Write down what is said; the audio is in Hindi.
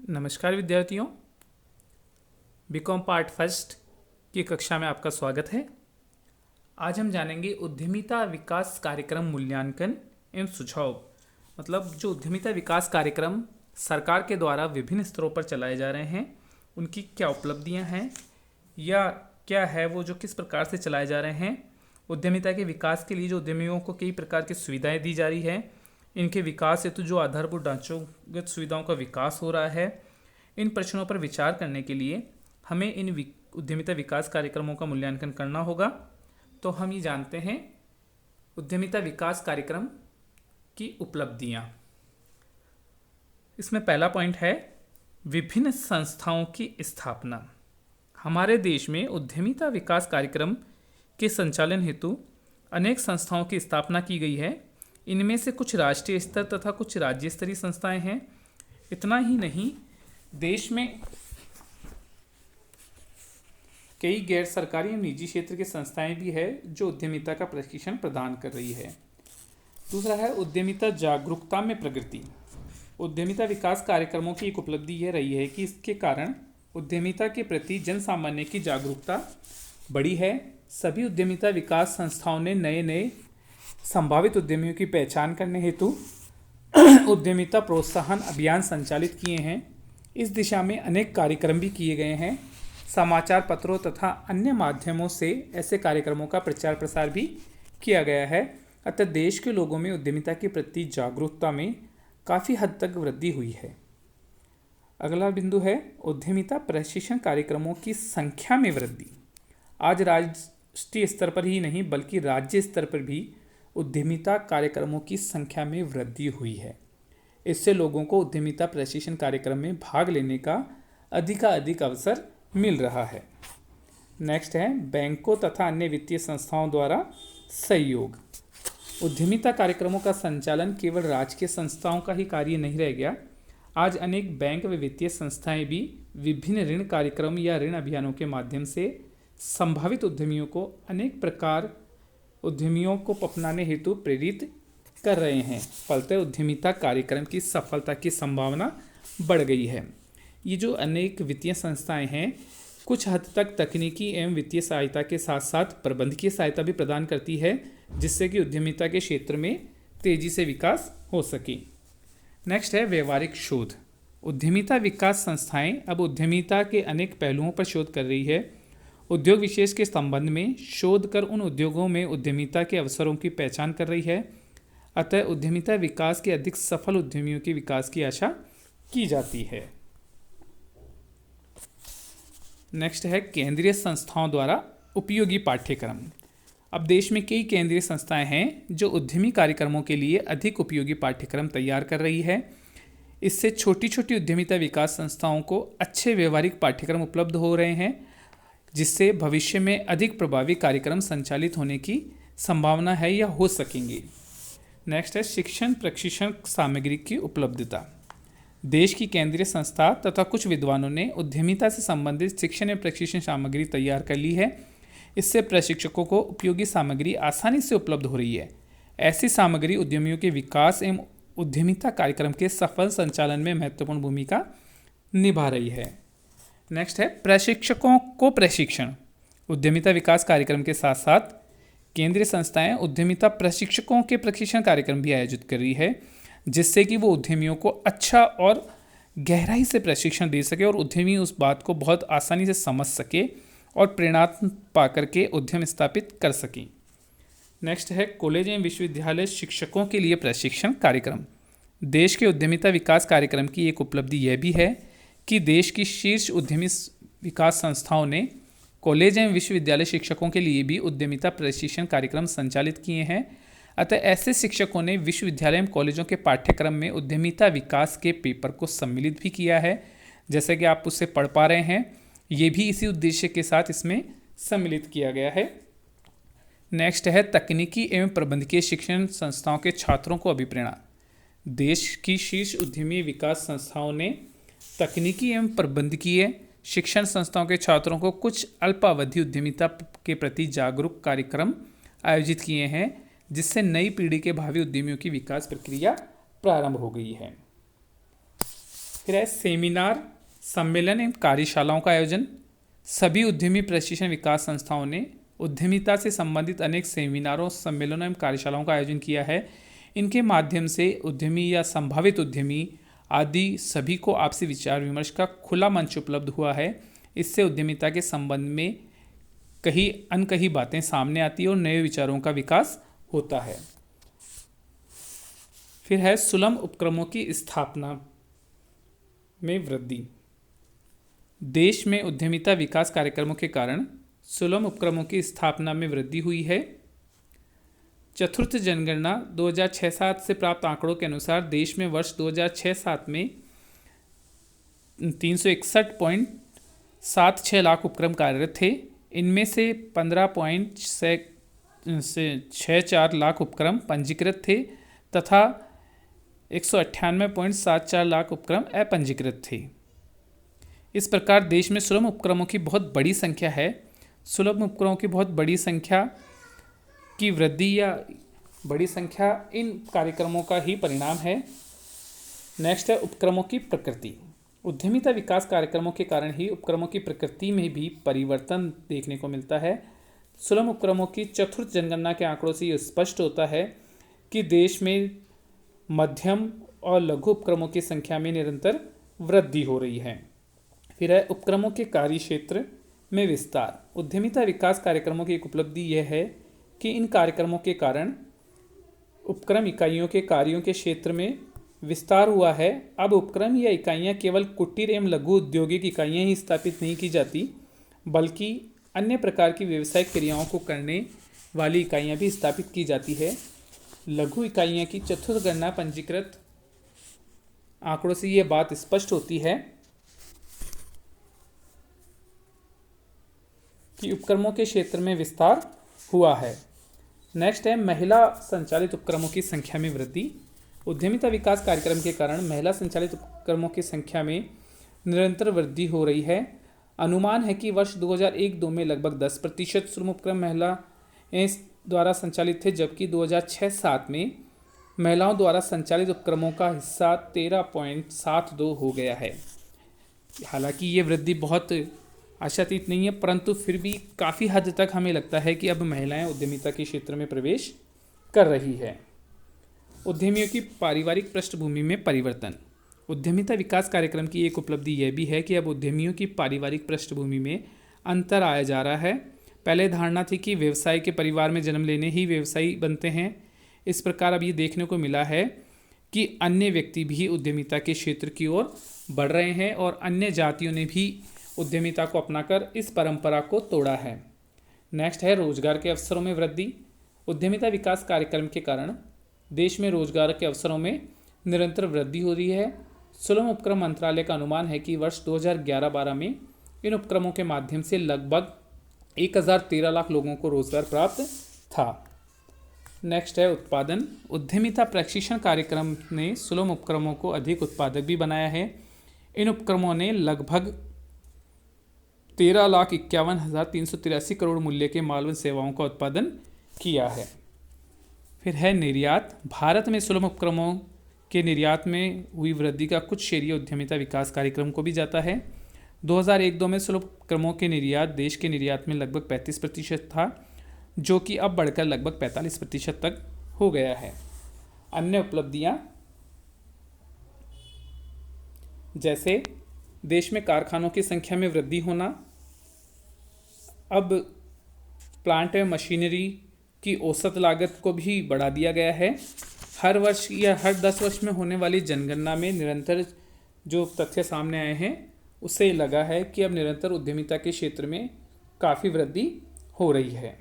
नमस्कार विद्यार्थियों, बीकॉम पार्ट फर्स्ट की कक्षा में आपका स्वागत है। आज हम जानेंगे उद्यमिता विकास कार्यक्रम मूल्यांकन एवं सुझाव। मतलब जो उद्यमिता विकास कार्यक्रम सरकार के द्वारा विभिन्न स्तरों पर चलाए जा रहे हैं, उनकी क्या उपलब्धियां हैं या क्या है वो, जो किस प्रकार से चलाए जा रहे हैं। उद्यमिता के विकास के लिए जो उद्यमियों को कई प्रकार की सुविधाएं दी जा रही है, इनके विकास हेतु जो आधारभूत ढांचागत सुविधाओं का विकास हो रहा है, इन प्रश्नों पर विचार करने के लिए हमें इन उद्यमिता विकास कार्यक्रमों का मूल्यांकन करना होगा। तो हम ये जानते हैं उद्यमिता विकास कार्यक्रम की उपलब्धियां। इसमें पहला पॉइंट है विभिन्न संस्थाओं की स्थापना। हमारे देश में उद्यमिता विकास कार्यक्रम के संचालन हेतु अनेक संस्थाओं की स्थापना की गई है। इनमें से कुछ राष्ट्रीय स्तर तथा कुछ राज्य स्तरीय संस्थाएं हैं। इतना ही नहीं, देश में कई गैर सरकारी एवं निजी क्षेत्र की संस्थाएं भी है जो उद्यमिता का प्रशिक्षण प्रदान कर रही है। दूसरा है उद्यमिता जागरूकता में प्रगति। उद्यमिता विकास कार्यक्रमों की एक उपलब्धि यह रही है कि इसके कारण उद्यमिता के प्रति जन सामान्य की जागरूकता बढ़ी है। सभी उद्यमिता विकास संस्थाओं ने नए नए संभावित उद्यमियों की पहचान करने हेतु उद्यमिता प्रोत्साहन अभियान संचालित किए हैं। इस दिशा में अनेक कार्यक्रम भी किए गए हैं। समाचार पत्रों तथा अन्य माध्यमों से ऐसे कार्यक्रमों का प्रचार प्रसार भी किया गया है। अतः देश के लोगों में उद्यमिता के प्रति जागरूकता में काफ़ी हद तक वृद्धि हुई है। अगला बिंदु है उद्यमिता प्रशिक्षण कार्यक्रमों की संख्या में वृद्धि। आज राष्ट्रीय स्तर पर ही नहीं बल्कि राज्य स्तर पर भी उद्यमिता कार्यक्रमों की संख्या में वृद्धि हुई है। इससे लोगों को उद्यमिता प्रशिक्षण कार्यक्रम में भाग लेने का अधिक अवसर मिल रहा है। नेक्स्ट है बैंकों तथा अन्य वित्तीय संस्थाओं द्वारा सहयोग। उद्यमिता कार्यक्रमों का संचालन केवल राजकीय संस्थाओं का ही कार्य नहीं रह गया। आज अनेक बैंक व वित्तीय संस्थाएं भी विभिन्न ऋण कार्यक्रम या ऋण अभियानों के माध्यम से संभावित उद्यमियों को अनेक प्रकार उद्यमियों को अपनाने हेतु प्रेरित कर रहे हैं। फलतः उद्यमिता कार्यक्रम की सफलता की संभावना बढ़ गई है। ये जो अनेक वित्तीय संस्थाएं हैं, कुछ हद तक तकनीकी एवं वित्तीय सहायता के साथ साथ प्रबंधकीय सहायता भी प्रदान करती है, जिससे कि उद्यमिता के क्षेत्र में तेजी से विकास हो सके। नेक्स्ट है व्यवहारिक शोध। उद्यमिता विकास संस्थाएं अब उद्यमिता के अनेक पहलुओं पर शोध कर रही है। उद्योग विशेष के संबंध में शोध कर उन उद्योगों में उद्यमिता के अवसरों की पहचान कर रही है। अतः उद्यमिता विकास के अधिक सफल उद्यमियों के विकास की आशा की जाती है। नेक्स्ट है केंद्रीय संस्थाओं द्वारा उपयोगी पाठ्यक्रम। अब देश में कई केंद्रीय संस्थाएं हैं जो उद्यमी कार्यक्रमों के लिए अधिक उपयोगी पाठ्यक्रम तैयार कर रही है। इससे छोटी छोटी उद्यमिता विकास संस्थाओं को अच्छे व्यवहारिक पाठ्यक्रम उपलब्ध हो रहे हैं, जिससे भविष्य में अधिक प्रभावी कार्यक्रम संचालित होने की संभावना है या हो सकेंगे। नेक्स्ट है शिक्षण प्रशिक्षण सामग्री की उपलब्धता। देश की केंद्रीय संस्था तथा कुछ विद्वानों ने उद्यमिता से संबंधित शिक्षण एवं प्रशिक्षण सामग्री तैयार कर ली है। इससे प्रशिक्षकों को उपयोगी सामग्री आसानी से उपलब्ध हो रही है। ऐसी सामग्री उद्यमियों के विकास एवं उद्यमिता कार्यक्रम के सफल संचालन में महत्वपूर्ण भूमिका निभा रही है। नेक्स्ट है प्रशिक्षकों को प्रशिक्षण। उद्यमिता विकास कार्यक्रम के साथ साथ केंद्रीय संस्थाएं उद्यमिता प्रशिक्षकों के प्रशिक्षण कार्यक्रम भी आयोजित कर रही है, जिससे कि वो उद्यमियों को अच्छा और गहराई से प्रशिक्षण दे सके और उद्यमी उस बात को बहुत आसानी से समझ सके और प्रेरणा पा करके उद्यम स्थापित कर सकें। नेक्स्ट है कॉलेज एवं विश्वविद्यालय शिक्षकों के लिए प्रशिक्षण कार्यक्रम। देश के उद्यमिता विकास कार्यक्रम की एक उपलब्धि यह भी है कि देश की शीर्ष उद्यमी विकास संस्थाओं ने कॉलेज एवं विश्वविद्यालय शिक्षकों के लिए भी उद्यमिता प्रशिक्षण कार्यक्रम संचालित किए हैं। अतः ऐसे शिक्षकों ने विश्वविद्यालय एवं कॉलेजों के पाठ्यक्रम में उद्यमिता विकास के पेपर को सम्मिलित भी किया है। जैसे कि आप उससे पढ़ पा रहे हैं, ये भी इसी उद्देश्य के साथ इसमें सम्मिलित किया गया है। नेक्स्ट है तकनीकी एवं प्रबंधकीय शिक्षण संस्थाओं के छात्रों को अभिप्रेरणा। देश की शीर्ष उद्यमी विकास संस्थाओं ने तकनीकी एवं प्रबंधकीय शिक्षण संस्थाओं के छात्रों को कुछ अल्पावधि उद्यमिता के प्रति जागरूक कार्यक्रम आयोजित किए हैं, जिससे नई पीढ़ी के भावी उद्यमियों की विकास प्रक्रिया प्रारंभ हो गई है। फिर है सेमिनार, सम्मेलन एवं कार्यशालाओं का आयोजन। सभी उद्यमी प्रशिक्षण विकास संस्थाओं ने उद्यमिता से संबंधित अनेक सेमिनारों, सम्मेलनों एवं कार्यशालाओं का आयोजन किया है। इनके माध्यम से उद्यमी या संभावित उद्यमी आदि सभी को आपसी विचार विमर्श का खुला मंच उपलब्ध हुआ है। इससे उद्यमिता के संबंध में कहीं अनकही बातें सामने आती है और नए विचारों का विकास होता है। फिर है सुलभ उपक्रमों की स्थापना में वृद्धि। देश में उद्यमिता विकास कार्यक्रमों के कारण सुलभ उपक्रमों की स्थापना में वृद्धि हुई है। चतुर्थ जनगणना 2006-07 से प्राप्त आंकड़ों के अनुसार देश में वर्ष 2006-07 में 361.76 लाख उपक्रम कार्यरत थे। इनमें से 15.64 लाख उपक्रम पंजीकृत थे तथा 198.74 लाख उपक्रम अपंजीकृत थे। इस प्रकार देश में सुलभ उपक्रमों की बहुत बड़ी संख्या है। सुलभ उपक्रमों की बहुत बड़ी संख्या की वृद्धि या बड़ी संख्या इन कार्यक्रमों का ही परिणाम है। नेक्स्ट है उपक्रमों की प्रकृति। उद्यमिता विकास कार्यक्रमों के कारण ही उपक्रमों की प्रकृति में भी परिवर्तन देखने को मिलता है। सुलभ उपक्रमों की चतुर्थ जनगणना के आंकड़ों से यह स्पष्ट होता है कि देश में मध्यम और लघु उपक्रमों की संख्या में निरंतर वृद्धि हो रही है। फिर है उपक्रमों के कार्य क्षेत्र में विस्तार। उद्यमिता विकास कार्यक्रमों की एक उपलब्धि यह है कि इन कार्यक्रमों के कारण उपक्रम इकाइयों के कार्यों के क्षेत्र में विस्तार हुआ है। अब उपक्रम या इकाइयाँ केवल कुटीर एवं लघु औद्योगिक इकाइयाँ ही स्थापित नहीं की जाती, बल्कि अन्य प्रकार की व्यवसायिक क्रियाओं को करने वाली इकाइयाँ भी स्थापित की जाती है। लघु इकाइयाँ की चतुर्थ गणना पंजीकृत आंकड़ों से ये बात स्पष्ट होती है कि उपक्रमों के क्षेत्र में विस्तार हुआ है। नेक्स्ट है महिला संचालित उपक्रमों की संख्या में वृद्धि। उद्यमिता विकास कार्यक्रम के कारण महिला संचालित उपक्रमों की संख्या में निरंतर वृद्धि हो रही है। अनुमान है कि वर्ष 2001-02 में लगभग 10% सुलभ उपक्रम महिलाएं द्वारा संचालित थे, जबकि 2006-07 में महिलाओं द्वारा संचालित उपक्रमों का हिस्सा 13.72 हो गया है। हालांकि ये वृद्धि बहुत आशातीत नहीं है, परंतु फिर भी काफ़ी हद तक हमें लगता है कि अब महिलाएं उद्यमिता के क्षेत्र में प्रवेश कर रही है। उद्यमियों की पारिवारिक पृष्ठभूमि में परिवर्तन। उद्यमिता विकास कार्यक्रम की एक उपलब्धि यह भी है कि अब उद्यमियों की पारिवारिक पृष्ठभूमि में अंतर आया जा रहा है। पहले धारणा थी कि व्यवसाय के परिवार में जन्म लेने ही व्यवसायी बनते हैं। इस प्रकार अब ये देखने को मिला है कि अन्य व्यक्ति भी उद्यमिता के क्षेत्र की ओर बढ़ रहे हैं और अन्य जातियों ने भी उद्यमिता को अपनाकर इस परंपरा को तोड़ा है। नेक्स्ट है रोजगार के अवसरों में वृद्धि। उद्यमिता विकास कार्यक्रम के कारण देश में रोजगार के अवसरों में निरंतर वृद्धि हो रही है। सुलभ उपक्रम मंत्रालय का अनुमान है कि वर्ष 2011-12 में इन उपक्रमों के माध्यम से लगभग 1013 लाख लोगों को रोजगार प्राप्त था। नेक्स्ट है उत्पादन। उद्यमिता प्रशिक्षण कार्यक्रम ने सुलभ उपक्रमों को अधिक उत्पादक भी बनाया है। इन उपक्रमों ने लगभग 13,51,383 करोड़ मूल्य के माल व सेवाओं का उत्पादन किया है। फिर है निर्यात। भारत में सुलभ उपक्रमों के निर्यात में हुई वृद्धि का कुछ श्रेय उद्यमिता विकास कार्यक्रम को भी जाता है। 2001-02 में सुलभ उपक्रमों के निर्यात देश के निर्यात में लगभग 35% था, जो कि अब बढ़कर लगभग 45% तक हो गया है। अन्य उपलब्धियां जैसे देश में कारखानों की संख्या में वृद्धि होना, अब प्लांट एवं मशीनरी की औसत लागत को भी बढ़ा दिया गया है। हर वर्ष या हर 10 वर्ष में होने वाली जनगणना में निरंतर जो तथ्य सामने आए हैं उससे लगा है कि अब निरंतर उद्यमिता के क्षेत्र में काफ़ी वृद्धि हो रही है।